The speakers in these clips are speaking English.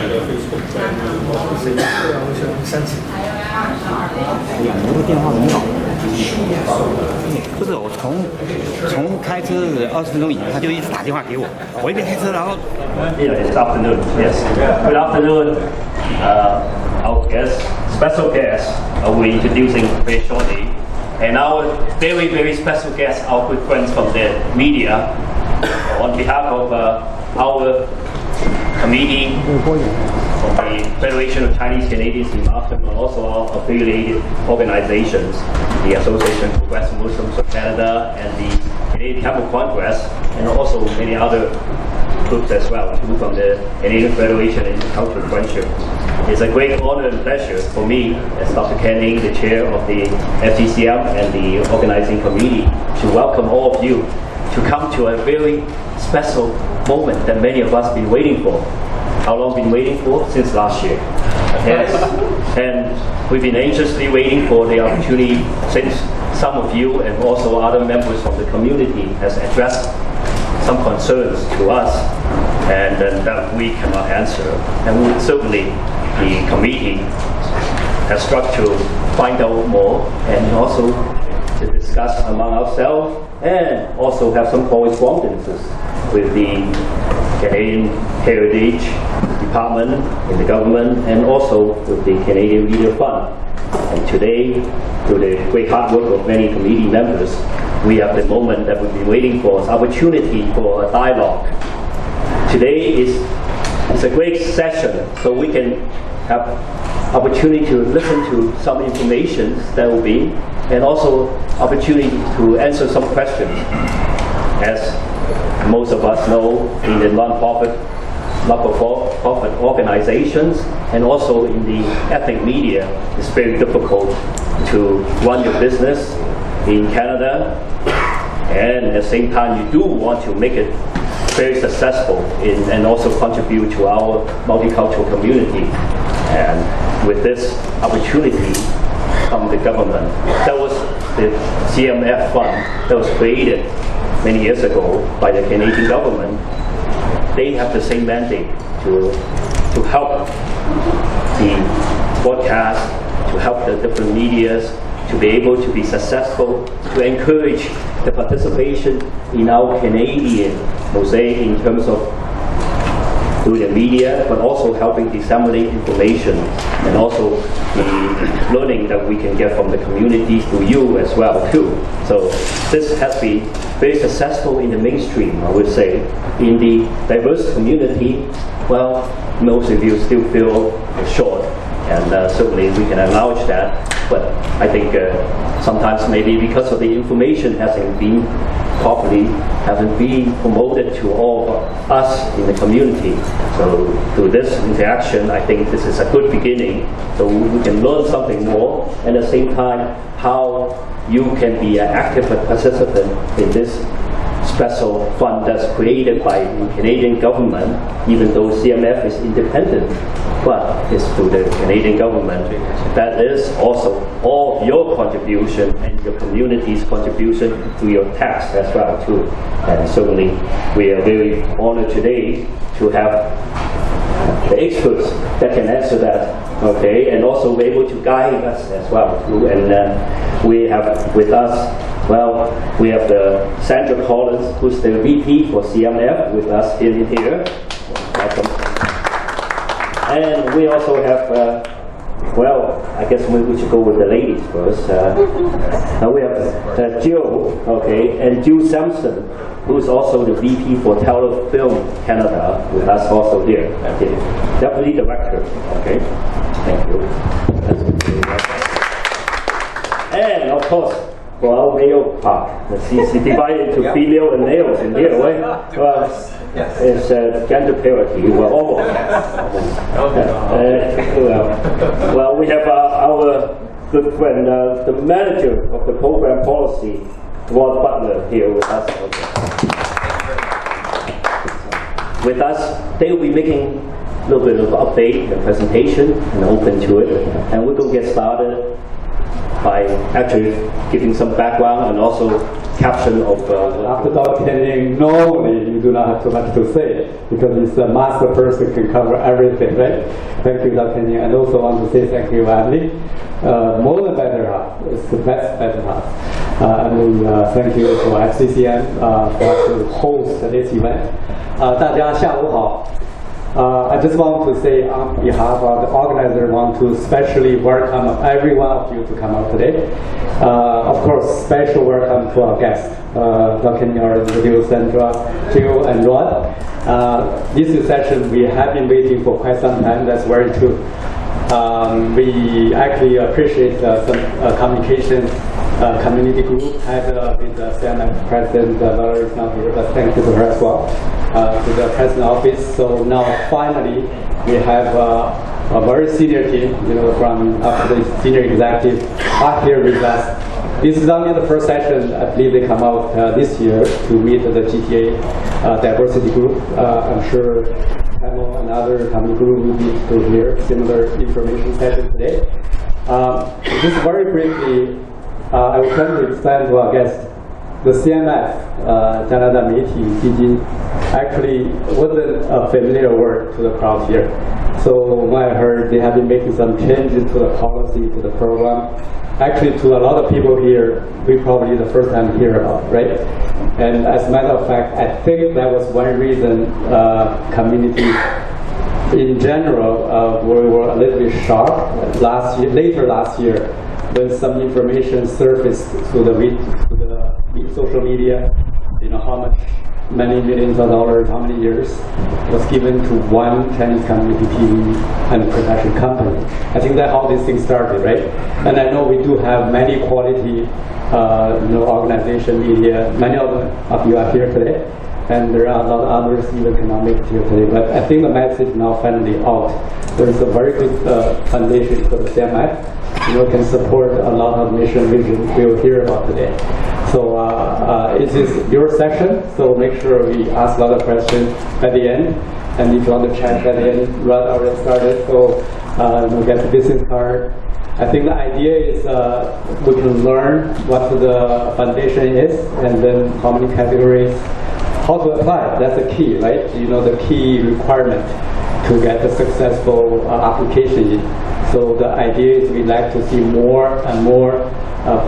的 Facebook 专页，对啊，我想删减。你这个电话很好。不是，我从开车20分钟以前，他就一直打电话给我，我一边开车，然后。It's afternoon. Yes. Good afternoon. Our guest, special guest, we're introducing very shortly, and our very, very special guest, our good friends from the media, on behalf of our committee, from the Federation of Chinese Canadians in Markham, and also our affiliated organizations, the Association of Progressive Muslims of Canada, and the Canadian Catholic Congress, and also many other groups as well, including from the Canadian Federation and Cultural Friendship. It's a great honor and pleasure for me, as Dr. Kenning, the chair of the FGCM and the organizing committee, to welcome all of you to come to a very special moment that many of us have been waiting for. How long been waiting for? Since last year. Yes. And we've been anxiously waiting for the opportunity since some of you and also other members of the community has addressed some concerns to us and that we cannot answer. And we certainly, the committee has struck to find out more and also to discuss among ourselves and also have some correspondences with the Canadian Heritage Department in the government and also with the Canadian Media Fund. And today, through the great hard work of many committee members, we have the moment that we've been waiting for, an opportunity for a dialogue. Today is a great session, so we can have opportunity to listen to some information that will be, and also opportunity to answer some questions. As most of us know, in the non-profit organizations and also in the ethnic media, it's very difficult to run your business in Canada, and at the same time you do want to make it very successful and also contribute to our multicultural community. And with this opportunity from the government, that was the CMF fund that was created many years ago by the Canadian government. They have the same mandate to help the broadcast, to help the different medias to be able to be successful, to encourage the participation in our Canadian mosaic in terms of through the media, but also helping disseminate information and also the learning that we can get from the communities through you as well too. So this has been very successful in the mainstream, I would say. In the diverse community, well, most of you still feel short, and certainly we can acknowledge that. But I think sometimes maybe because of the information hasn't been properly, hasn't been promoted to all of us in the community. So through this interaction, I think this is a good beginning. So we can learn something more, and at the same time, how you can be an active participant in this special fund that's created by the Canadian government, even though CMF is independent, but it's through the Canadian government. That is also all your contribution and your community's contribution to your tax as well too. And certainly we are very honored today to have the experts that can answer that, okay, and also be able to guide us as well too. And we have with us, well, we have the Sandra Collins, who's the VP for CMF, with us here. Welcome. And we also have, well, I guess we should go with the ladies first. Now we have Jill, okay, and Jill Sampson, who's also the VP for Telefilm Canada, with us also here. Okay. Deputy Director, okay. Thank you. And of course, for our male part, she's divided into female and males in here, right? It's gender parity. Well, almost. Well, we have our good friend, the manager of the program policy, Rod Butler, here with us. Okay. With us, they will be making a little bit of update and presentation and open to it. And we're going to get started by actually giving some background and also caption of After Dr. Kenyon, normally you do not have too much to say because he's a master person, can cover everything, right? Thank you, Dr. Kenyon. And also want to say thank you, Emily. More than better half, it's the best better half. And thank you for FCCM for us to host this event. 大家下午好。I just want to say on behalf of the organizer, want to especially welcome every one of you to come out today. Of course, special welcome to our guests, Dr. Kenyon, Sandra, Jill, and Rod. This session we have been waiting for quite some time. That's very true. We actually appreciate some communication community group had with the CMF president, Valerie is not here, but thank you to her as well, to the president office. So now finally we have a very senior team, from the senior executive are here with us. This is only the first session. I believe they come out this year to meet the GTA diversity group. I'm sure Tamil and other community group will be to hear similar information session today. Just very briefly, I would like to explain to our guests, the CMF, 加拿大媒体基金, actually wasn't a familiar word to the crowd here. So when I heard they have been making some changes to the policy, to the program, actually to a lot of people here, we probably the first time hear about, right? And as a matter of fact, I think that was one reason community in general we were a little bit shocked later last year when some information surfaced through the social media, how much, many millions of dollars, how many years was given to one Chinese community TV and production company. I think that's how this thing started, right? And I know we do have many quality, organization, media. Many of you are here today, and there are a lot of others even cannot make it here today. But I think the message now finally out. There is a very good foundation for the CMF. Can support a lot of mission vision we'll hear about today. So it is your session, so make sure we ask a lot of questions at the end. And if you want to chat at the end, Rod already started, so get the business card. I think the idea is we can learn what the foundation is, and then how many categories, how to apply. That's the key, right? The key requirement to get a successful application in. So the idea is we'd like to see more and more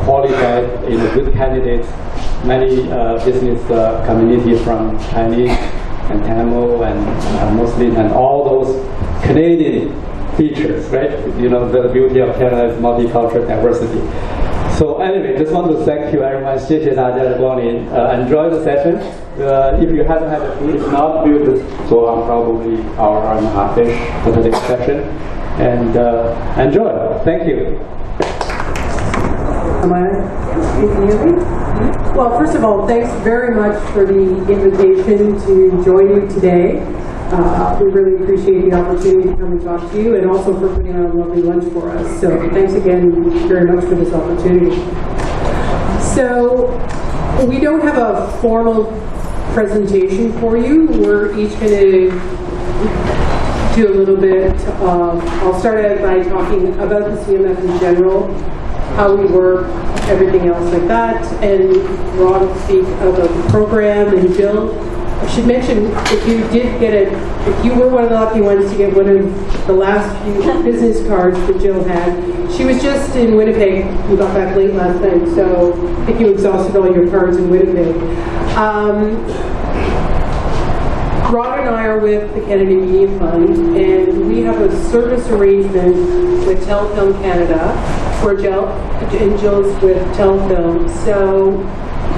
qualified, good candidates, many business community from Chinese and Tamil and Muslim and all those Canadian features, right? The beauty of Canada is multicultural diversity. So anyway, just want to thank you everyone. 谢谢大家的光临. Enjoy the session. If you haven't had the food, if not, we'll just go on probably hour and a half-ish for the next session. And enjoy. Thank you. Am I? Can you hear me? Well, first of all, thanks very much for the invitation to join you today. We really appreciate the opportunity to come and talk to you, and also for putting on a lovely lunch for us. So thanks again very much for this opportunity. So we don't have a formal presentation for you. We're each going to do a little bit. I'll start out by talking about the CMF in general, how we work, everything else like that, and Rod will speak about the program, and Jill. I should mention, if you were one of the lucky ones to get one of the last few business cards that Jill had, she was just in Winnipeg. We got back late last night, so I think you exhausted all your cards in Winnipeg. Rod and I are with the Canada Media Fund, and we have a service arrangement with Telefilm Canada, where Jill's with Telefilm. So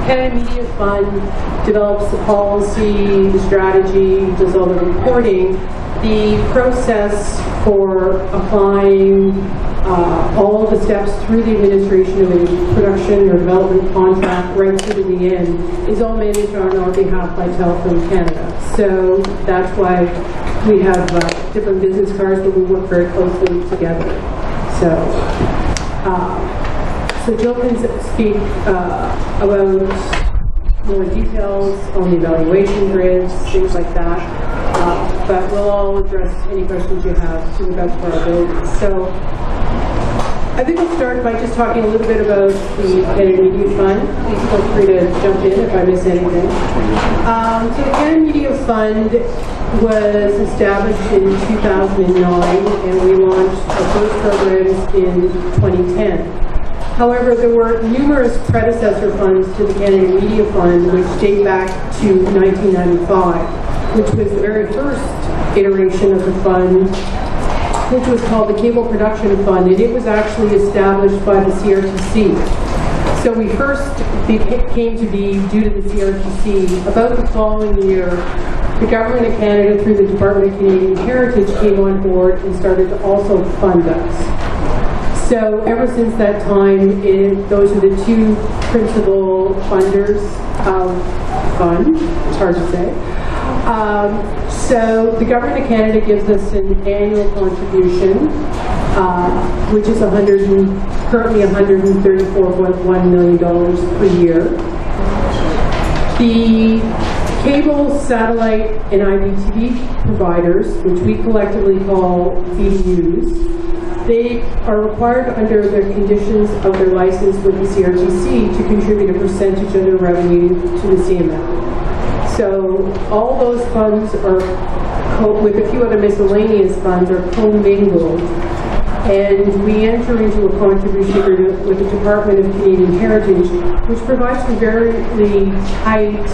Canada Media Fund develops the policy, the strategy, does all the reporting. The process for applying all the steps through the administration of a production or development contract right through to the end is all managed on our behalf by Telefilm Canada. So that's why we have different business cards, but we work very closely together. So Jill can speak about more details on the evaluation grids, things like that. But we'll all address any questions you have to the best of our abilities. So I think I'll start by just talking a little bit about the Canada Media Fund. Please feel free to jump in if I miss anything. So the Canada Media Fund was established in 2009, and we launched our first programs in 2010. However, there were numerous predecessor funds to the Canada Media Fund, which date back to 1995, which was the very first iteration of the fund, which was called the Cable Production Fund, and it was actually established by the CRTC. So we first came to be due to the CRTC. About the following year, the Government of Canada, through the Department of Canadian Heritage, came on board and started to also fund us. So ever since that time, those are the two principal funders of fund. It's hard to say. So the Government of Canada gives us an annual contribution, which is currently $134.1 million per year. The cable, satellite, and IPTV providers, which we collectively call VDUs, they are required under the conditions of their license with the CRTC to contribute a percentage of their revenue to the CMF. So all those funds are, with a few other miscellaneous funds, are commingled. And we enter into a contribution agreement with the Department of Canadian Heritage, which provides some very tight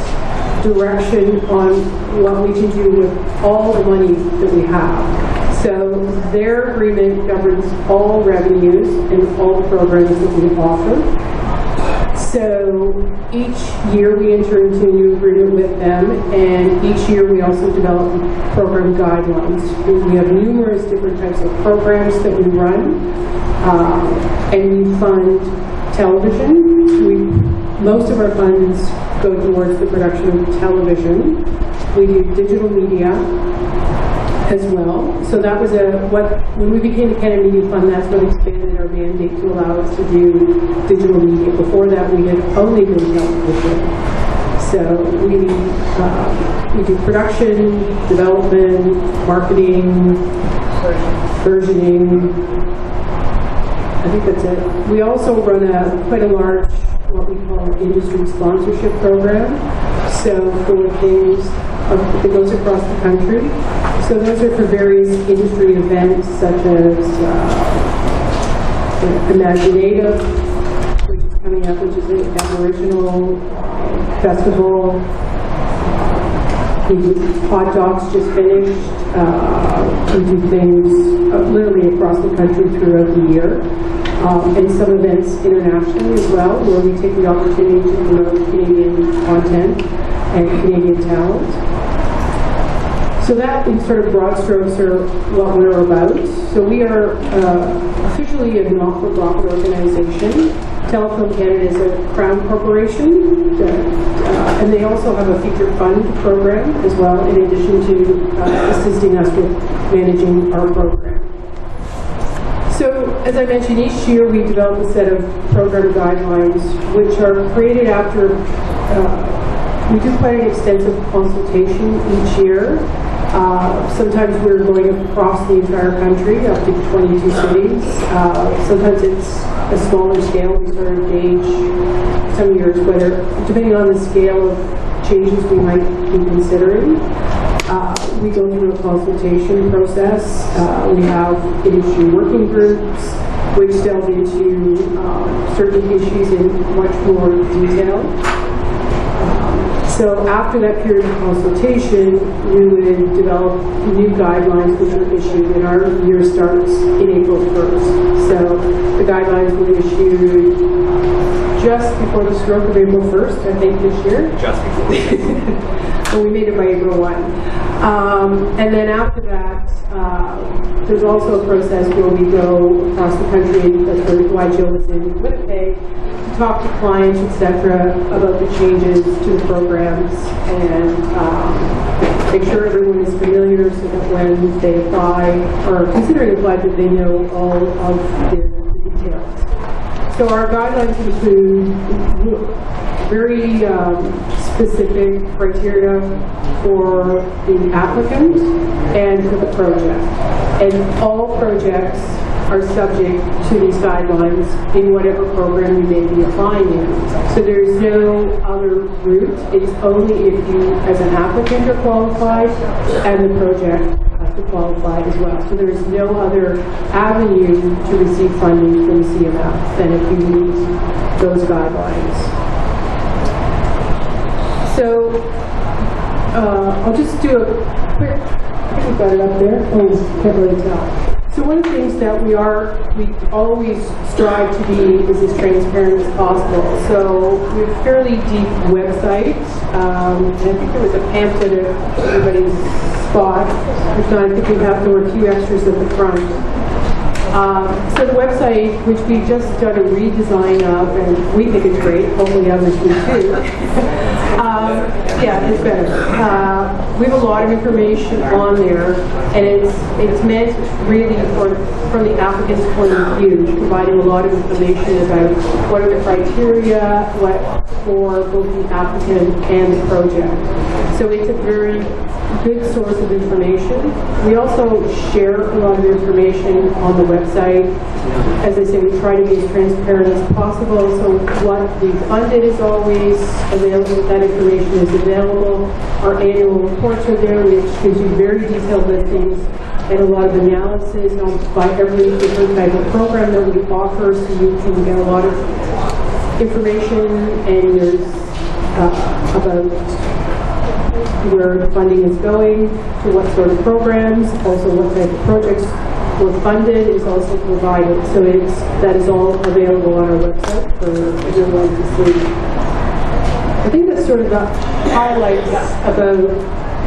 direction on what we can do with all the money that we have. So their agreement governs all revenues and all the programs that we offer. So each year we enter into a new agreement with them, and each year we also develop program guidelines. We have numerous different types of programs that we run, and we fund television. Most of our funds go towards the production of television. We do digital media as well. So that was when we became the Canada Media Fund, that's what expanded our mandate to allow us to do digital media. Before that, we had only been television. So we do production, development, marketing, versioning. I think that's it. We also run quite a large, what we call an industry sponsorship program. So for things that goes across the country. So those are for various industry events such as Imaginative, which is coming up, which is an Aboriginal festival. Hot Docs just finished. We do things literally across the country throughout the year. And some events internationally as well, where we take the opportunity to promote Canadian content and Canadian talent. So that, in sort of broad strokes, are what we're about. So we are officially a not-for-profit organization. Telefilm Canada is a Crown corporation, and they also have a feature fund program as well, in addition to assisting us with managing our program. So, as I mentioned, each year we develop a set of program guidelines, which are created after we do quite an extensive consultation each year. Sometimes we're going across the entire country, up to 22 cities. Sometimes it's a smaller scale. We sort of gauge some years whether, depending on the scale of changes we might be considering. We go through a consultation process. We have industry working groups, which delve into certain issues in much more detail. So after that period of consultation, we would develop new guidelines which are issued, and our year starts in April 1st. So the guidelines were issued just before the stroke of April 1st, I think, this year. Just before. So we made it by April 1. And then after that, there's also a process where we go across the country, and that's why Jill is in Winnipeg, to talk to clients, etc., about the changes to the programs, and make sure everyone is familiar so that when they apply, or considering apply, that they know all of the details. So our guidelines include very specific criteria for the applicant and for the project. And all projects are subject to these guidelines in whatever program you may be applying in. So there's no other route. It's only if you, as an applicant, are qualified, and the project has to qualify as well. So there is no other avenue to receive funding from the CMF than if you meet those guidelines. So I'll just do a quick, I think we've got it up there. Oh, can't really tell. So one of the things that we always strive to be is as transparent as possible. So we have a fairly deep website, and I think there was a pamphlet at everybody's spot. If not, I think there were a few extras at the front. So the website, which we've just done a redesign of, and we think it's great, hopefully others do too. Yeah, it's better. We have a lot of information on there, and it's meant really from the applicant's point of view, providing a lot of information about what are the criteria, for both the applicant and the project. So it's a very good source of information. We also share a lot of information on the website. As I say, we try to be as transparent as possible. So what we funded is always available. That information is available. Our annual reports are there, which gives you very detailed listings and a lot of analysis by every different type of program that we offer, so you can get a lot of information, and there's about where the funding is going, to what sort of programs, also what type of projects were funded is also provided. So that is all available on our website for everyone to see. I think that's sort of the highlights about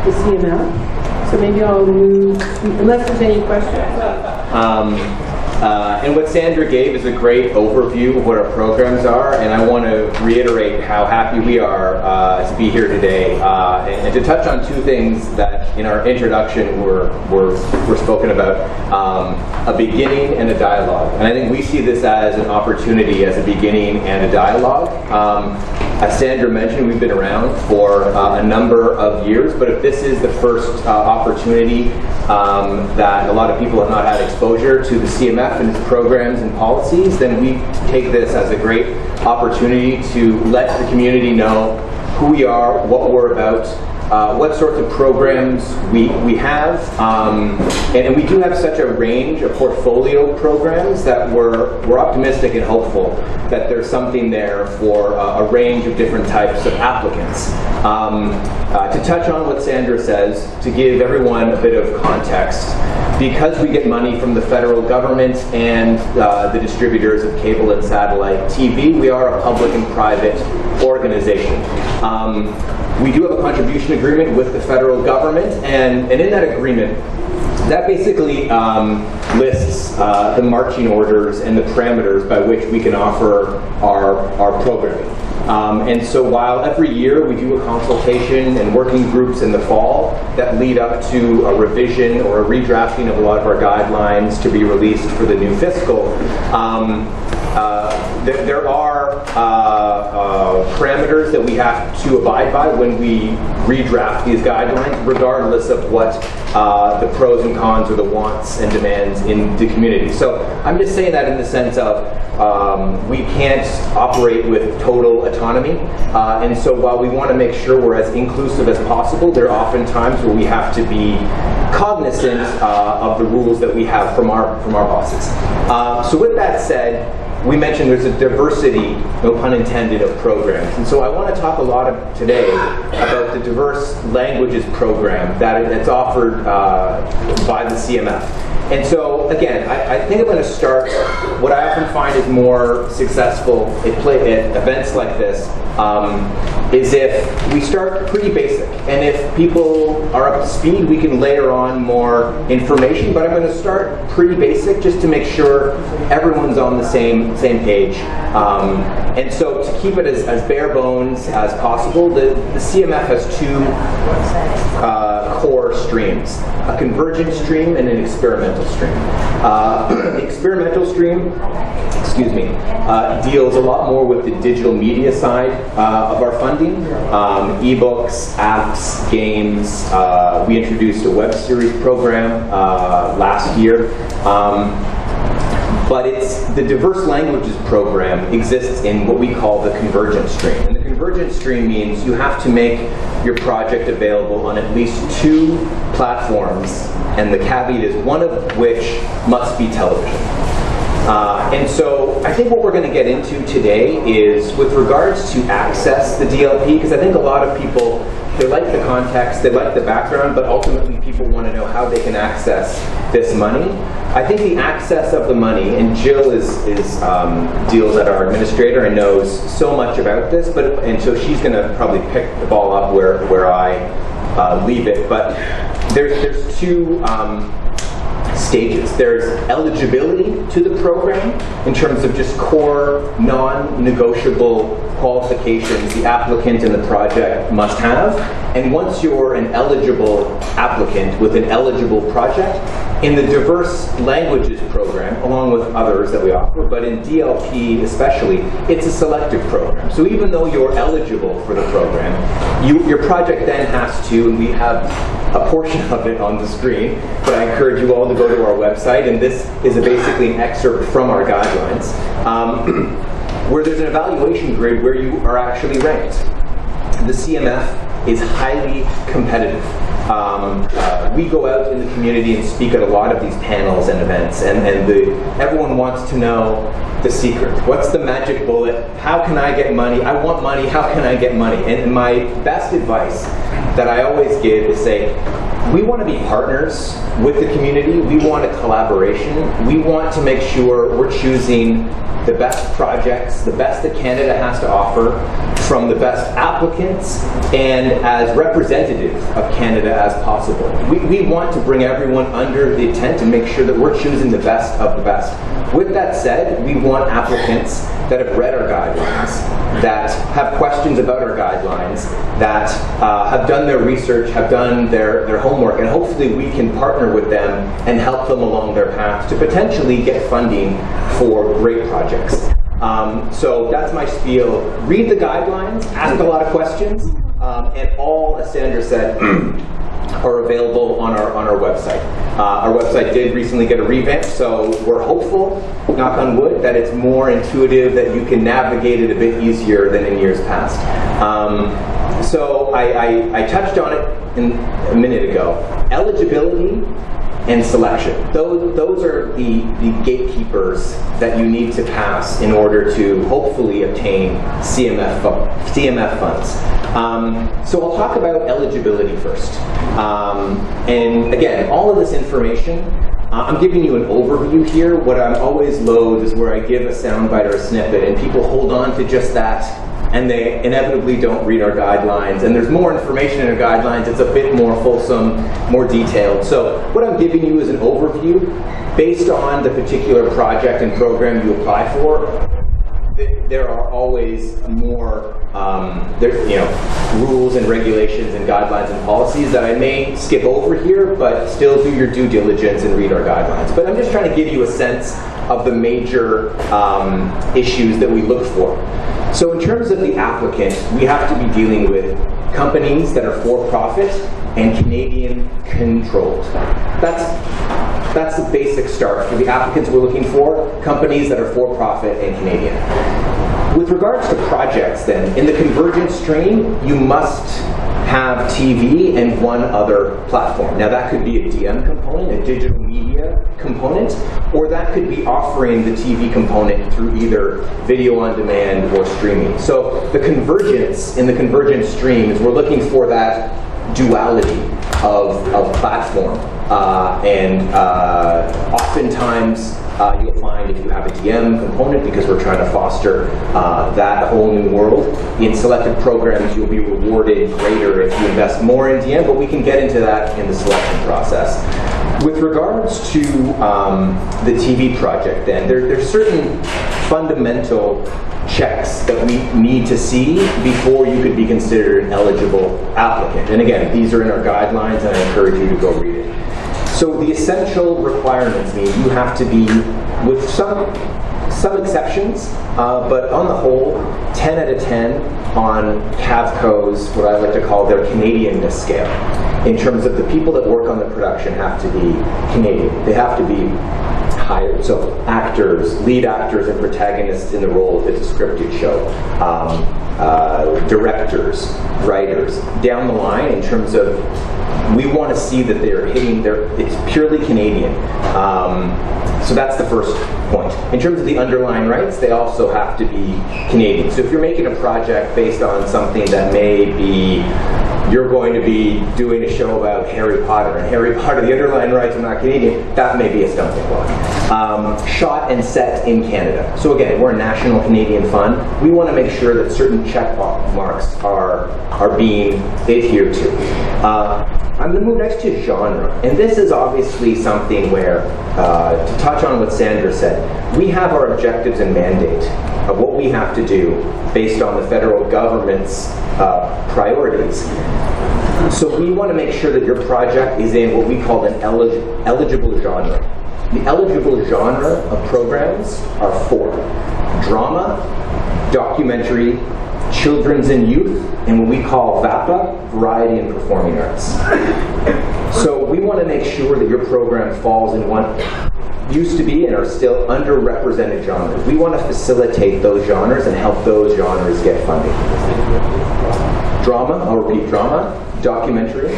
the CMF. So maybe I'll move, unless there's any questions. And what Sandra gave is a great overview of what our programs are, and I want to reiterate how happy we are to be here today, and to touch on two things that in our introduction were spoken about, a beginning and a dialogue. And I think we see this as an opportunity, as a beginning and a dialogue. As Sandra mentioned, we've been around for a number of years, but if this is the first opportunity that a lot of people have not had exposure to the CMF and its programs and policies, then we take this as a great opportunity to let the community know who we are, what we're about, what sorts of programs we have, and we do have such a range, a portfolio of programs that we're optimistic and hopeful that there's something there for a range of different types of applicants. To touch on what Sandra says, to give everyone a bit of context, because we get money from the federal government and the distributors of cable and satellite TV, we are a public and private organization. We do have a contribution agreement with the federal government, and in that agreement, that basically lists the marching orders and the parameters by which we can offer our programming. And so while every year we do a consultation and working groups in the fall that lead up to a revision or a redrafting of a lot of our guidelines to be released for the new fiscal, there are parameters that we have to abide by when we redraft these guidelines, regardless of what the pros and cons or the wants and demands in the community. So I'm just saying that in the sense of we can't operate with total autonomy, and so while we want to make sure we're as inclusive as possible, there are often times where we have to be cognizant of the rules that we have from our bosses. So with that said, we mentioned there's a diversity, no pun intended, of programs. And so I want to talk a lot today about the diverse languages program that's offered by the CMF. And so, again, I think I'm going to start, what I often find is more successful at events like this, is if we start pretty basic. And if people are up to speed, we can layer on more information. But I'm going to start pretty basic just to make sure everyone's on the same page. And so to keep it as bare bones as possible, the CMF has two core streams, a convergent stream and an experimental stream. The experimental stream, deals a lot more with the digital media side of our funding, ebooks, apps, games. We introduced a web series program last year. but the diverse languages program exists in what we call the convergent stream. And the convergent stream means you have to make your project available on at least 2 platforms, and the caveat is one of which must be television. And so I think what we're going to get into today is with regards to access the DLP, because I think a lot of people, they like the context, they like the background, but ultimately people want to know how they can access this money. I think the access of the money, and Jill deals at our administrator and knows so much about this, and so she's going to probably pick the ball up where I leave it. But there's 2 stages. There's eligibility to the program in terms of just core non-negotiable qualifications the applicant and the project must have. And once you're an eligible applicant with an eligible project, in the diverse languages program, along with others that we offer, but in DLP especially, it's a selective program. So even though you're eligible for the program, your project then has to, and we have a portion of it on the screen, but I encourage you all to go to our website, and this is basically an excerpt from our guidelines, where there's an evaluation grid where you are actually ranked. The CMF is highly competitive. We go out in the community and speak at a lot of these panels and events, and everyone wants to know the secret. What's the magic bullet? How can I get money? I want money. How can I get money? And my best advice that I always give is say, we want to be partners with the community. We want a collaboration. We want to make sure we're choosing the best projects, the best that Canada has to offer, from the best applicants and as representative of Canada as possible. We want to bring everyone under the tent and make sure that we're choosing the best of the best. With that said, we want applicants that have read our guidelines, that have questions about our guidelines, that have done their research, have done their homework, and hopefully we can partner with them and help them along their path to potentially get funding for great projects. So that's my spiel. Read the guidelines, ask a lot of questions, and all, as Sandra said, are available on our website. Our website did recently get a revamp, so we're hopeful, knock on wood, that it's more intuitive, that you can navigate it a bit easier than in years past. So I touched on it a minute ago. Eligibility and selection. Those are the gatekeepers that you need to pass in order to hopefully obtain CMF funds. So I'll talk about eligibility first. And again, all of this information, I'm giving you an overview here. What I'm always loath is where I give a soundbite or a snippet and people hold on to just that, and they inevitably don't read our guidelines. And there's more information in our guidelines. It's a bit more fulsome, more detailed. So what I'm giving you is an overview based on the particular project and program you apply for. There are always more rules and regulations and guidelines and policies that I may skip over here, but still do your due diligence and read our guidelines. But I'm just trying to give you a sense of the major issues that we look for. So in terms of the applicant, we have to be dealing with companies that are for-profit and Canadian controlled. That's the basic start for the applicants we're looking for, companies that are for-profit and Canadian. With regards to projects then, in the convergent stream, you must have TV and one other platform. Now that could be a DM component, a digital media component, or that could be offering the TV component through either video on demand or streaming. So the convergence in the convergent stream is we're looking for that duality of platform. Oftentimes you'll find if you have a DM component, because we're trying to foster that whole new world, in selected programs you'll be rewarded greater if you invest more in DM, but we can get into that in the selection process. With regards to the TV project then, there's certain fundamental checks that we need to see before you could be considered an eligible applicant. And again, these are in our guidelines and I encourage you to go read it. So the essential requirements mean you have to be, with some exceptions, but on the whole, 10 out of 10 on CAVCO's, what I like to call their Canadianness scale. In terms of the people that work on the production have to be Canadian. They have to be hired. So actors, lead actors and protagonists in the role if it's a scripted show. Directors, writers, down the line in terms of we want to see that they're hitting it's purely Canadian. So that's the first point. In terms of the underlying rights, they also have to be Canadian. So if you're making a project based on something that may be, you're going to be doing a show about Harry Potter, and Harry Potter, the underlying rights are not Canadian, that may be a stumbling block. Shot and set in Canada. So again, we're a national Canadian fund. We want to make sure that certain check marks are being adhered to. I'm going to move next to genre. And this is obviously something where, to touch on what Sandra said, we have our objectives and mandate of what we have to do based on the federal government's priorities. So we want to make sure that your project is in what we call an eligible genre. The eligible genre of programs are 4: drama, documentary, children's and youth, and what we call VAPA, variety and performing arts. So we want to make sure that your program falls in one used to be and are still underrepresented genres. We want to facilitate those genres and help those genres get funding. Drama, I'll repeat, drama, documentary,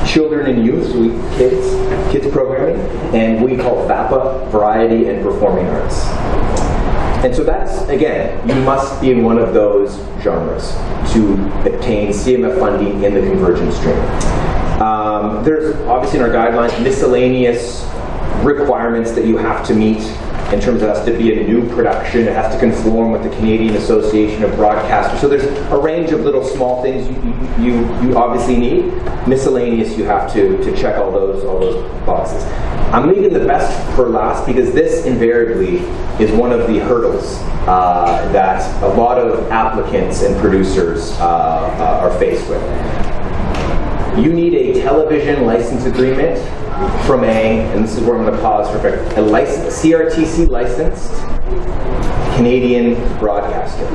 children and youth, so kids programming, and we call VAPA, variety and performing arts. And so that's, again, you must be in one of those genres to obtain CMF funding in the convergence stream. There's obviously in our guidelines miscellaneous requirements that you have to meet in terms of it has to be a new production, it has to conform with the Canadian Association of Broadcasters. So there's a range of little small things you obviously need. Miscellaneous, you have to check all those boxes. I'm leaving the best for last because this invariably is one of the hurdles that a lot of applicants and producers are faced with. You need a television license agreement from and this is where I'm going to pause for a second, CRTC licensed Canadian broadcaster.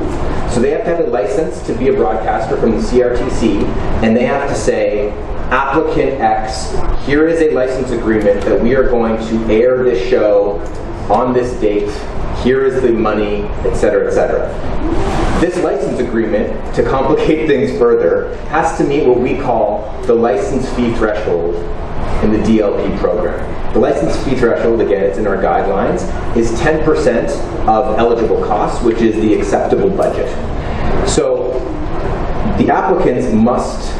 So they have to have a license to be a broadcaster from the CRTC, and they have to say, applicant X, here is a license agreement that we are going to air this show on this date, here is the money, etc., etc. This license agreement, to complicate things further, has to meet what we call the license fee threshold in the DLP program. The license fee threshold, again, it's in our guidelines, is 10% of eligible costs, which is the acceptable budget. So the applicants must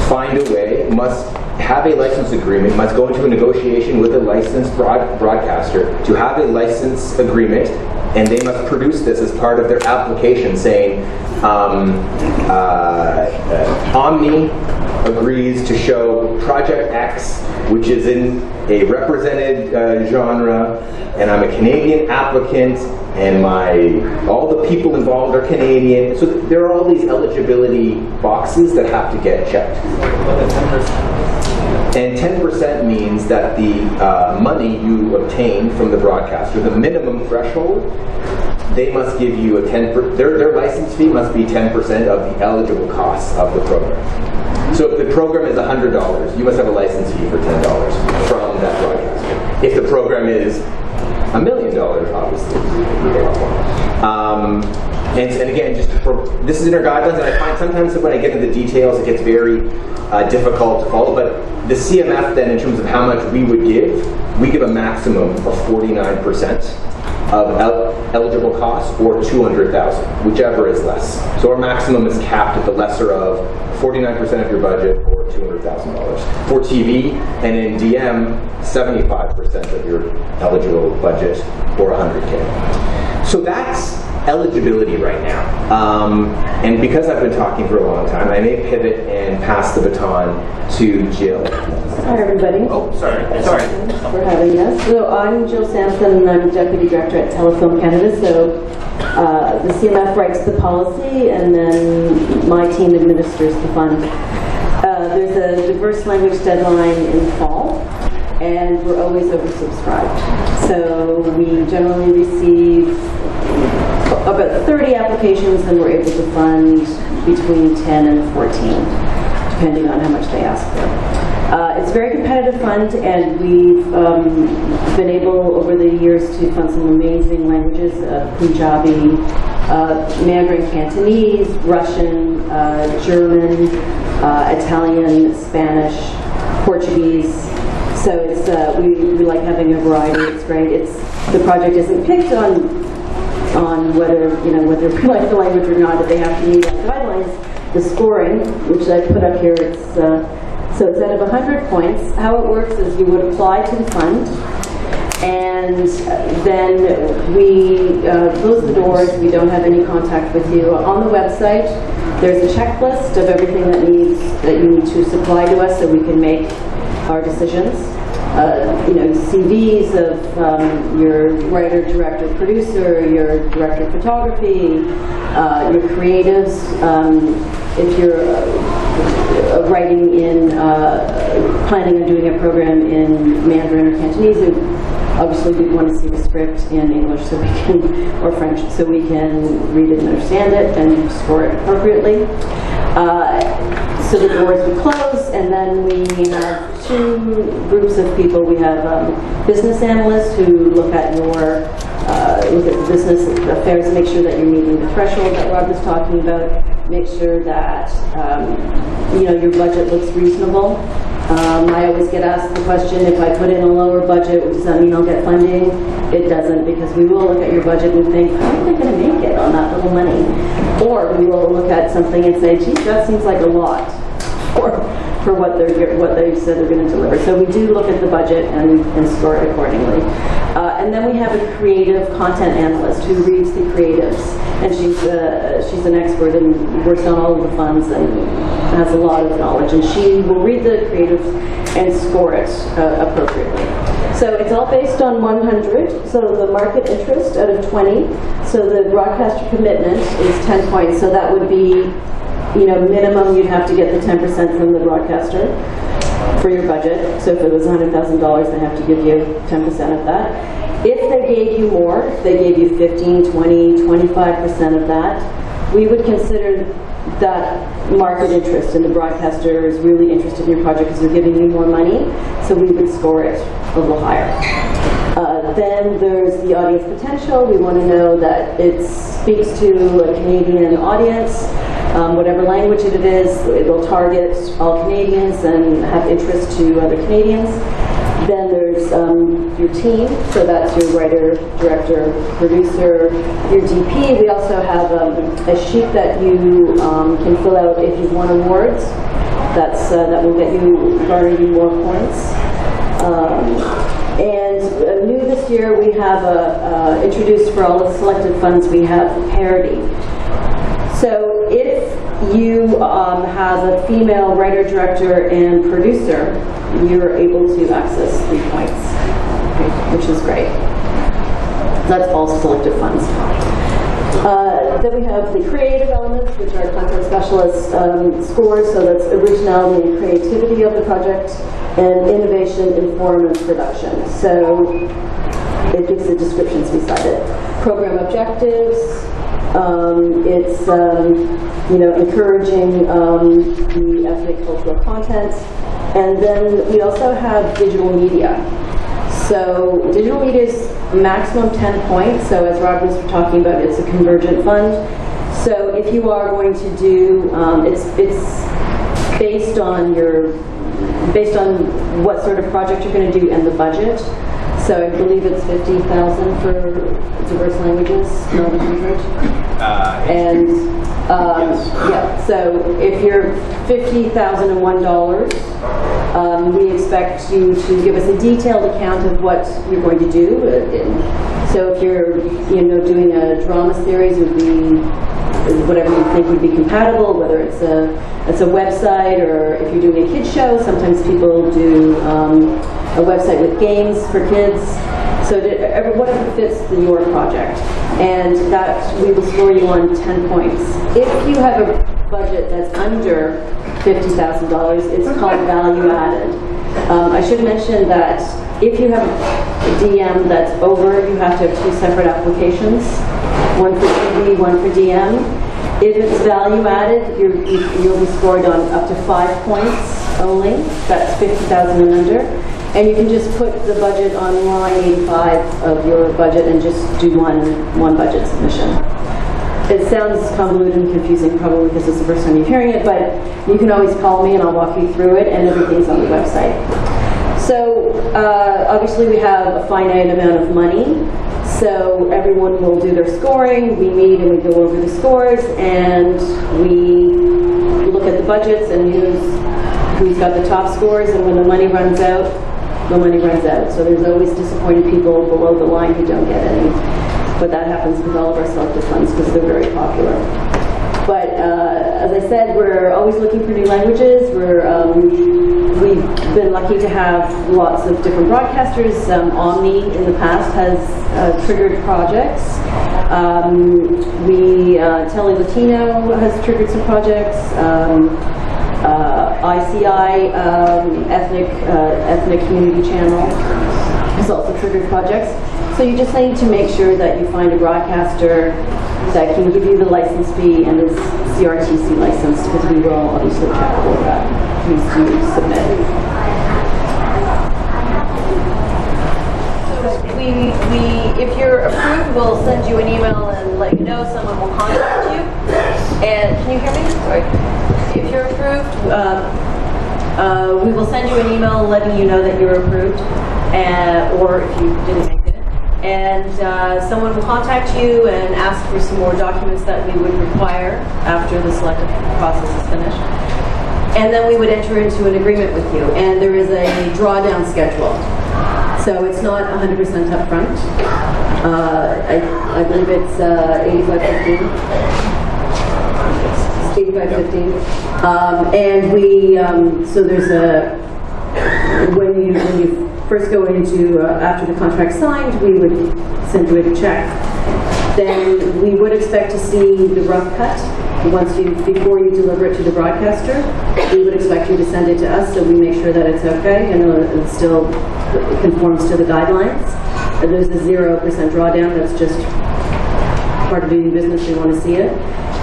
find a way, must have a license agreement, must go into a negotiation with a licensed broadcaster to have a license agreement, and they must produce this as part of their application saying, Omni agrees to show Project X, which is in a represented genre, and I'm a Canadian applicant, and all the people involved are Canadian. So there are all these eligibility boxes that have to get checked. And 10% means that the money you obtain from the broadcaster, the minimum threshold, they must give you a 10%, their license fee must be 10% of the eligible costs of the program. So if the program is $100, you must have a license fee for $10 from that broadcaster. If the program is $1 million, obviously. And again, this is in our guidelines, and I find sometimes when I get into the details, it gets very difficult to follow. But the CMF, then, in terms of how much we would give, we give a maximum of 49% of eligible costs, or $200,000, whichever is less. So our maximum is capped at the lesser of 49% of your budget, or $200,000. For TV and in DM, 75% of your eligible budget, or $100K. So that's eligibility right now. And because I've been talking for a long time, I may pivot and pass the baton to Jill. Hi, everybody. Oh, sorry. Thanks for having us. So I'm Jill Sampson, and I'm Deputy Director at Telefilm Canada. So the CMF writes the policy, and then my team administers the fund. There's a diverse language deadline in fall, and we're always oversubscribed. So we generally receive about 30 applications, and we're able to fund between 10 and 14, depending on how much they ask for. It's a very competitive fund, and we've been able over the years to fund some amazing languages, Punjabi, Mandarin Cantonese, Russian, German, Italian, Spanish, Portuguese. So it's, we like having a variety. It's great. The project isn't picked on whether whether we like the language or not, that they have to meet the guidelines. The scoring, which I put up here, so it's out of 100 points. How it works is you would apply to the fund, and then we close the doors. We don't have any contact with you. On the website, there's a checklist of everything that you need to supply to us so we can make our decisions. CVs of your writer, director, producer, your director of photography, your creatives. If you're writing in, planning on doing a program in Mandarin or Cantonese, obviously we want to see the script in English so we can, or French, so we can read it and understand it and score it appropriately. So the doors would close, and then we have two groups of people. We have business analysts who look at your business affairs, make sure that you're meeting the threshold that Rob was talking about, make sure that your budget looks reasonable. I always get asked the question, if I put in a lower budget, does that mean I'll get funding? It doesn't, because we will look at your budget and think, how are they going to make it on that little money? Or we will look at something and say, gee, that seems like a lot for what they said they're going to deliver. So we do look at the budget and score it accordingly. And then we have a creative content analyst who reads the creatives, and she's an expert and works on all of the funds and has a lot of knowledge, and she will read the creatives and score it appropriately. So it's all based on 100, so the market interest out of 20. So the broadcaster commitment is 10 points, so that would be, minimum you'd have to get the 10% from the broadcaster for your budget. So if it was $100,000, they have to give you 10% of that. If they gave you more, if they gave you 15, 20, 25% of that, we would consider that market interest, and the broadcaster is really interested in your project because they're giving you more money, so we would score it a little higher. Then there's the audience potential. We want to know that it speaks to a Canadian audience, whatever language it is. It'll target all Canadians and have interest to other Canadians. Then there's your team, so that's your writer, director, producer, your DP. We also have a sheet that you can fill out if you've won awards. That will garner you more points. And new this year, we have introduced for all the selected funds, we have parity. So if you have a female writer, director, and producer, you're able to access 3 points, okay, which is great. That's all selected funds. Then we have the creative elements, which are content specialist scores, so that's originality and creativity of the project, and innovation in form and production. So it gives the descriptions beside it. Program objectives, it's encouraging the ethnic cultural content, and then we also have digital media. So digital media is maximum 10 points. So as Rob was talking about, it's a convergent fund. So if you are going to do, it's based on what sort of project you're going to do and the budget. So I believe it's 50,000 for diverse languages, not 100. Yeah. So if you're $50,001, we expect you to give us a detailed account of what you're going to do. So if you're, doing a drama series, it would be whatever you think would be compatible, whether it's a website, or if you're doing a kids show, sometimes people do a website with games for kids. So whatever fits your project, and that we will score you on 10 points. If you have a budget that's under $50,000, it's called value added. I should mention that if you have a DM that's over, you have to have 2 separate applications, one for TV, one for DM. If it's value added, you'll be scored on up to 5 points. only. That's 50,000 and under. And you can just put the budget on line 85 of your budget and just do one budget submission. It sounds convoluted and confusing probably because it's the first time you're hearing it, but you can always call me and I'll walk you through it, and everything's on the website. So obviously we have a finite amount of money, so everyone will do their scoring. We meet and we go over the scores, and we look at the budgets and who's got the top scores, and when the money runs out, the money runs out. So there's always disappointed people below the line who don't get any. But that happens with all of our selective funds because they're very popular. But as I said, we're always looking for new languages. We've been lucky to have lots of different broadcasters. Omni in the past has triggered projects. Tele Latino has triggered some projects. ICI, Ethnic Community Channel, has also triggered projects. So you just need to make sure that you find a broadcaster that can give you the license fee and is CRTC licensed, because we will obviously check all of that. Please do submit. If you're approved, we'll send you an email and let you know. Someone will contact you. And can you hear me? Sorry. If you're approved, we will send you an email letting you know that you're approved, or if you didn't make it. And someone will contact you and ask for some more documents that we would require after the selective process is finished. And then we would enter into an agreement with you. And there is a drawdown schedule. So it's not 100% upfront. I believe it's 85-15. 85-15. And we, so there's a, when you first go into, after the contract's signed, we would send you a check. Then we would expect to see the rough cut before you deliver it to the broadcaster. We would expect you to send it to us so we make sure that it's okay and it still conforms to the guidelines. And there's a 0% drawdown. That's just part of doing business. We want to see it.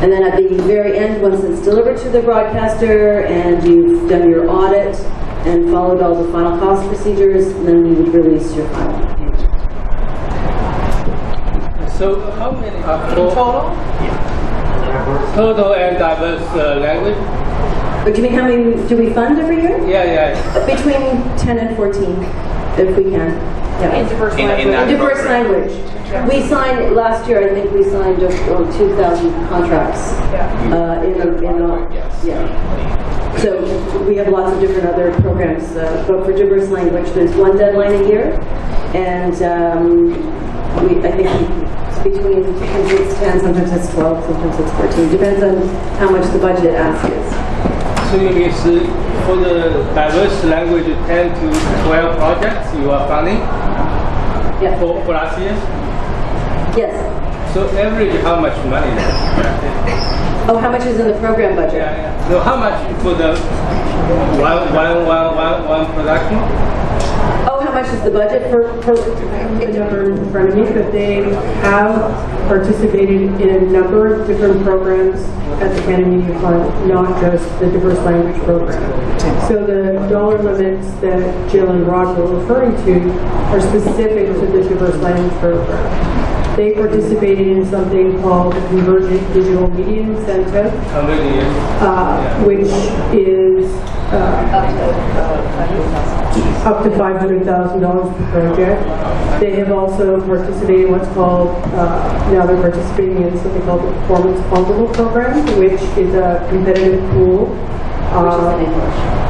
And then at the very end, once it's delivered to the broadcaster and you've done your audit and followed all the final cost procedures, then we would release your final payment. So how many Total? total and diverse language? But do you mean how many do we fund every year? Yeah. Between 10 and 14, if we can. Yeah. In diverse language. In diverse language. We signed, last year I think we signed 2,000 contracts. So we have lots of different other programs, but for diverse language there's one deadline a year, and I think it's between, sometimes it's 10, sometimes it's 12, sometimes it's 14, depends on how much the budget ask is. So you mean for the diverse language 10 to 12 projects you are funding? Yeah. For last year? Yes. So average how much money then? Oh, how much is in the program budget? Yeah. So how much for the one production? Oh, how much is the budget for The number in front of me, but they have participated in a number of different programs at the Canada Media Fund, not just the diverse language program. So the dollar limits that Jill and Rod were referring to are specific to the diverse language program. They participated in something called the Convergent Digital Media Incentive, which is up to $500,000 per project. They have also participated in what's called, now they're participating in something called the Performance Fundable Program, which is a competitive pool.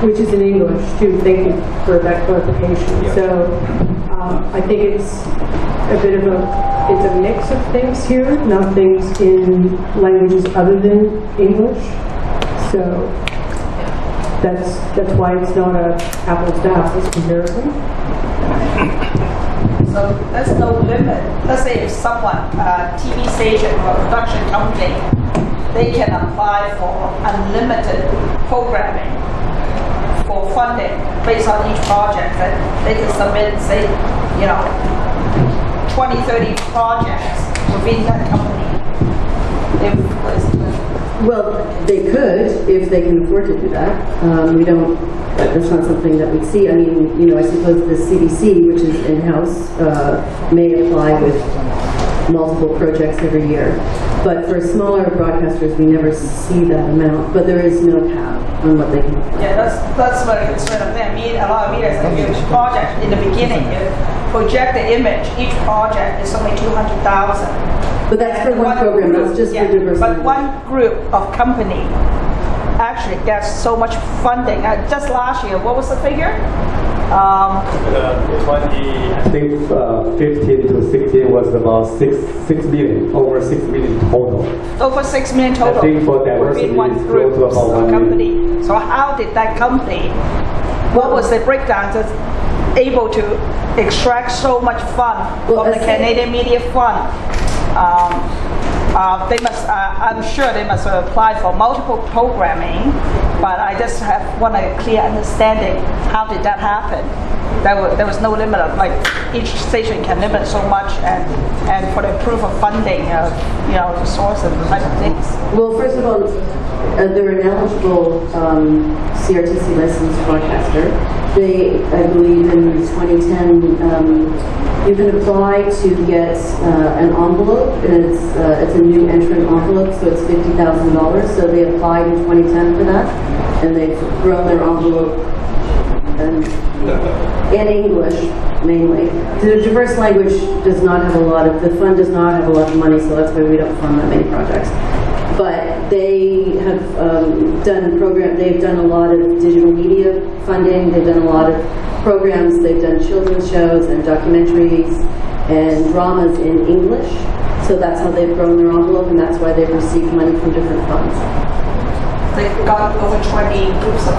Which is in English too. Thank you for that clarification. Yeah. So I think it's a bit of a mix of things here, not things in languages other than English. So that's why it's not a apples to apples comparison. So there's no limit. Let's say if someone, TV station or production company, they can apply for unlimited programming for funding based on each project, that they can submit, say, 20, 30 projects within that company. Well, they could if they can afford to do that. We don't That's not something that we'd see. I mean, I suppose the CBC, which is in-house, may apply with multiple projects every year. But for smaller broadcasters, we never see that amount. But there is no cap on what they can. Yeah, that's what I'm concerned of. I mean, a lot of media is like a project in the beginning. You project the image. Each project is only 200,000. But that's for one program. That's just for diversity. But one group of company actually gets so much funding. Just last year, what was the figure? I think 15 to 16 was about 6 million, over 6 million total. Over 6 million total. I think for diversity, one it's group close to about 1 company. million. So how did that company? What was the breakdown that's able to extract so much fund from the Canadian Media Fund? They must. I'm sure they must apply for multiple programming, but I just want a clear understanding. How did that happen? There was no limit of each station can limit so much, and for the proof of funding, the source and type of things. Well, first of all, they're an eligible CRTC licensed broadcaster. They, I believe, in 2010, you can apply to get an envelope, and it's a new entrant envelope, so it's $50,000. So they applied in 2010 for that, and they've grown their envelope in English mainly. The diverse language does not have the fund does not have a lot of money, so that's why we don't fund that many projects. But they have they've done a lot of digital media funding, they've done a lot of programs, they've done children's shows and documentaries and dramas in English. So that's how they've grown their envelope, and that's why they've received money from different funds. They've got over 20 groups of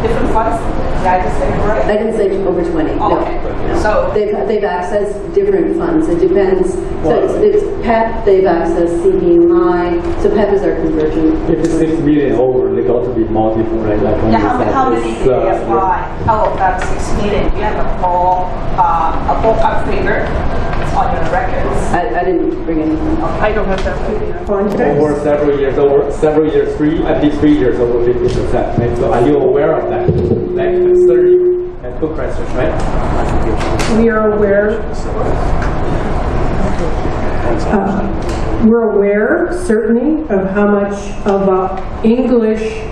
different funds? Did I just say it right? I didn't say over 20. Oh, okay. No. So they've accessed different funds. It depends. So it's PEP, they've accessed CDMI. So PEP is our conversion. If it's 6 million over, they got to be multiple, right? how many did they apply? Out of that 6 million, do you have a ballpark figure on your records? I didn't bring anything. I don't have that figure. Over several years, at least 3 years, over 50%. Right? So are you aware of that? Like 30 and 2 questions, right? We are aware. We're aware, certainly, of how much of English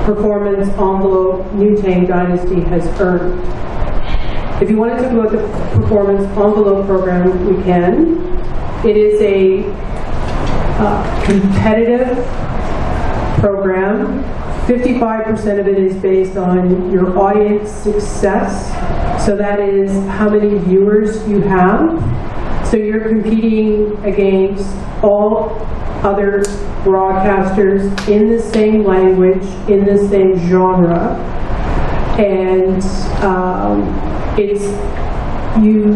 performance envelope New Tang Dynasty has earned. If you want to talk about the performance envelope program, we can. It is a competitive program. 55% of it is based on your audience success. So that is how many viewers you have. So you're competing against all other broadcasters in the same language, in the same genre. And it's,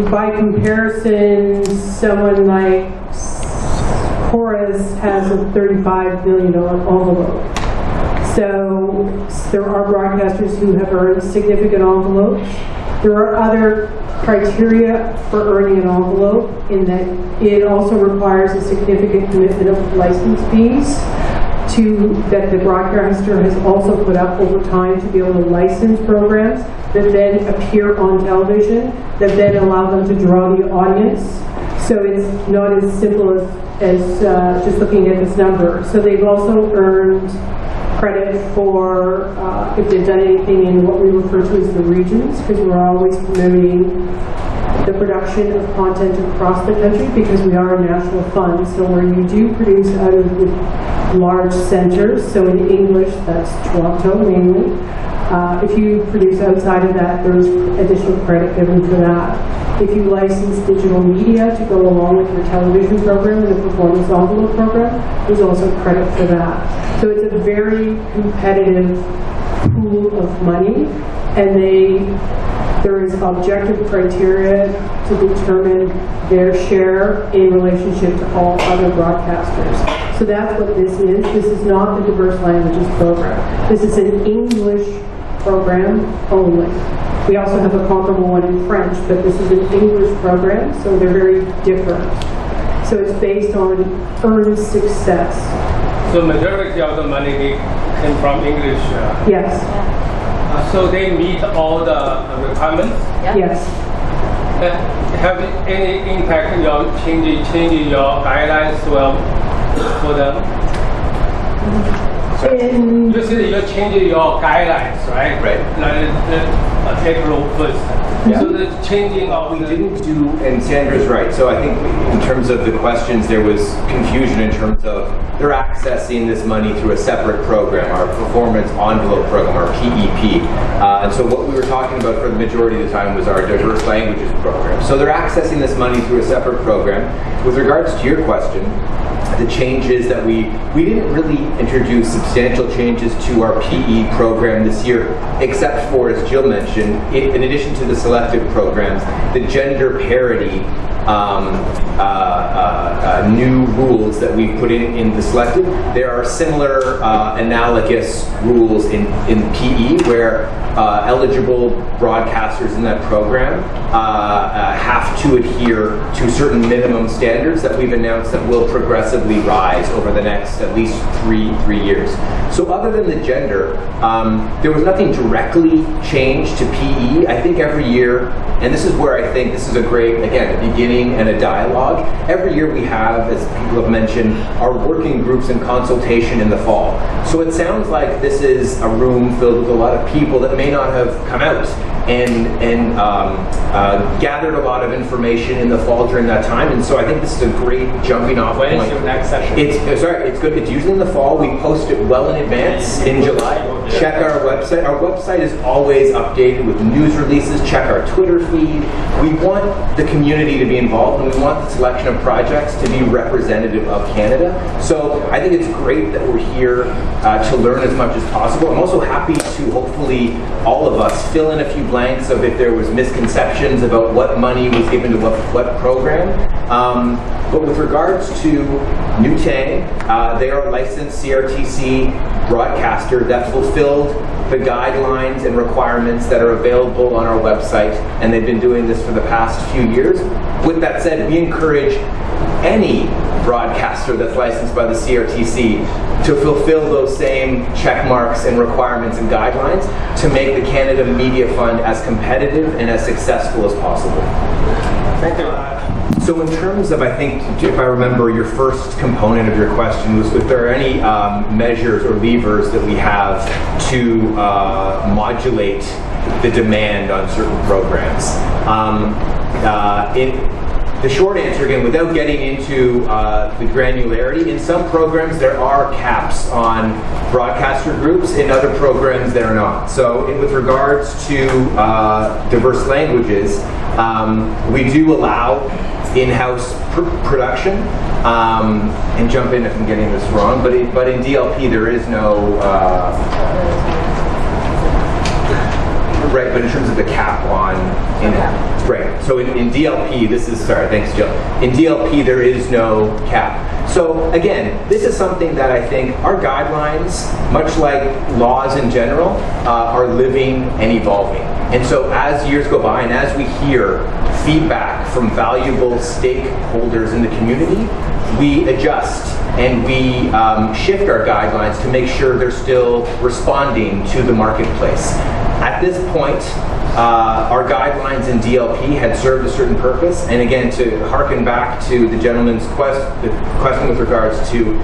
by comparison, someone like Horace has a $35 million envelope. So there are broadcasters who have earned significant envelopes. There are other criteria for earning an envelope in that it also requires a significant commitment of license fees that the broadcaster has also put up over time to be able to license programs that then appear on television, that then allow them to draw the audience. So it's not as simple as just looking at this number. So they've also earned credit for if they've done anything in what we refer to as the regions, because we're always promoting the production of content across the country because we are a national fund. So where you do produce out of the large centers, so in English that's Toronto mainly, if you produce outside of that, there's additional credit given for that. If you license digital media to go along with your television program and the performance envelope program, there's also credit for that. So it's a very competitive pool of money, and there is objective criteria to determine their share in relationship to all other broadcasters. So that's what this is. This is not the diverse languages program. This is an English program only. We also have a comparable one in French, but this is an English program, so they're very different. So it's based on earned success. So majority of the money came from English. Yes. So they meet all the requirements. Yes. Have any impact your changing your guidelines well for them? You said you're changing your guidelines, right? Right. Like April 1st. Yeah. So the changing of We didn't do, and Sandra's right, so I think in terms of the questions, there was confusion in terms of they're accessing this money through a separate program, our Performance Envelope Program, our PEP. And so what we were talking about for the majority of the time was our Diverse Languages Program. So they're accessing this money through a separate program. With regards to your question, the changes that we didn't really introduce substantial changes to our PE program this year, except for, as Jill mentioned, in addition to the selective programs, the gender parity new rules that we put in the selective. There are similar analogous rules in PE where eligible broadcasters in that program have to adhere to certain minimum standards that we've announced that will progressively rise over the next at least three years. So other than the gender, there was nothing directly changed to PE. I think every year, and this is where I think this is a great, again, a beginning and a dialogue. Every year we have, as people have mentioned, our working groups and consultation in the fall. So it sounds like this is a room filled with a lot of people that may not have come out and gathered a lot of information in the fall during that time. And so I think this is a great jumping off point. When is your next session? It's good. It's usually in the fall. We post it well in advance in July. Check our website. Our website is always updated with news releases. Check our Twitter feed. We want the community to be involved, and we want the selection of projects to be representative of Canada. So I think it's great that we're here to learn as much as possible. I'm also happy to hopefully all of us fill in a few blanks of if there was misconceptions about what money was given to what program. But with regards to New Tang, they are a licensed CRTC broadcaster that fulfilled the guidelines and requirements that are available on our website, and they've been doing this for the past few years. With that said, we encourage any broadcaster that's licensed by the CRTC to fulfill those same check marks and requirements and guidelines to make the Canada Media Fund as competitive and as successful as possible. Thank you. So in terms of, I think, if I remember, your first component of your question was if there are any measures or levers that we have to modulate the demand on certain programs. The short answer, again, without getting into the granularity, in some programs there are caps on broadcaster groups, in other programs there are not. So with regards to diverse languages, we do allow in-house production, and jump in if I'm getting this wrong, but in DLP there is no, right, but in terms of the cap on right. So in DLP, thanks Jill. In DLP there is no cap. So again, this is something that I think our guidelines, much like laws in general, are living and evolving. And so as years go by and as we hear feedback from valuable stakeholders in the community, we adjust and we shift our guidelines to make sure they're still responding to the marketplace. At this point, our guidelines in DLP had served a certain purpose, and again, to harken back to the gentleman's question with regards to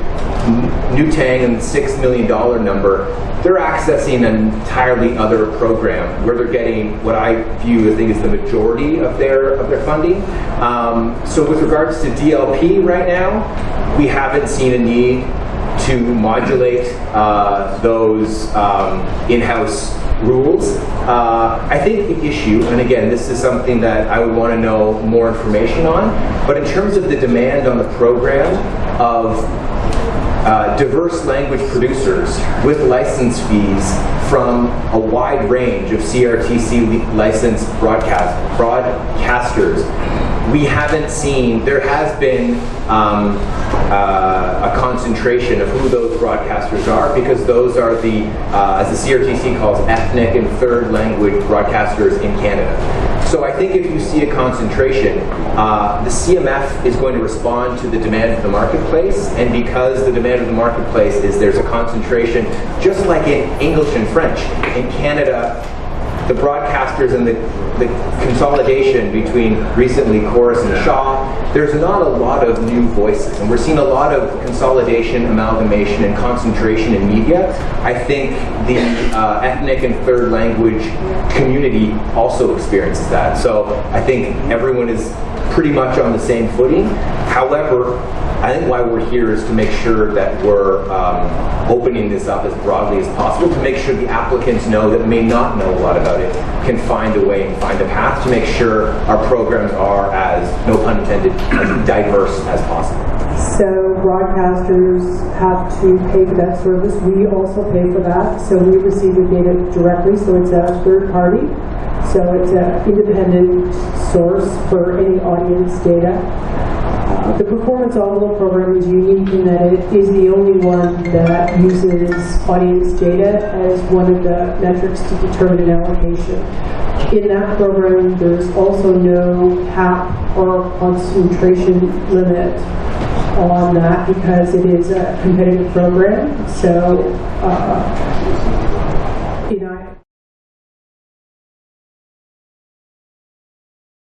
New Tang and the $6 million number, they're accessing an entirely other program where they're getting what I view, I think, is the majority of their funding. So with regards to DLP right now, we haven't seen a need to modulate those in-house rules. I think the issue, and again, this is something that I would want to know more information on, but in terms of the demand on the program of diverse language producers with license fees from a wide range of CRTC licensed broadcasters, we haven't seen, there has been a concentration of who those broadcasters are, because those are the, as the CRTC calls, ethnic and third language broadcasters in Canada. So I think if you see a concentration, the CMF is going to respond to the demand of the marketplace, and because the demand of the marketplace is there's a concentration, just like in English and French. In Canada, the broadcasters and the consolidation between recently Chorus and Shaw, there's not a lot of new voices, and we're seeing a lot of consolidation, amalgamation, and concentration in media. I think the ethnic and third language community also experiences that. So I think everyone is pretty much on the same footing. However, I think why we're here is to make sure that we're opening this up as broadly as possible, to make sure the applicants know that may not know a lot about it can find a way and find a path to make sure our programs are, as no pun intended, as diverse as possible. So broadcasters have to pay for that service. We also pay for that. So we receive the data directly. So it's a third party. So it's an independent source for any audience data. The performance envelope program is unique in that it is the only one that uses audience data as one of the metrics to determine an allocation. In that program, there's also no cap or concentration limit on that because it is a competitive program. So,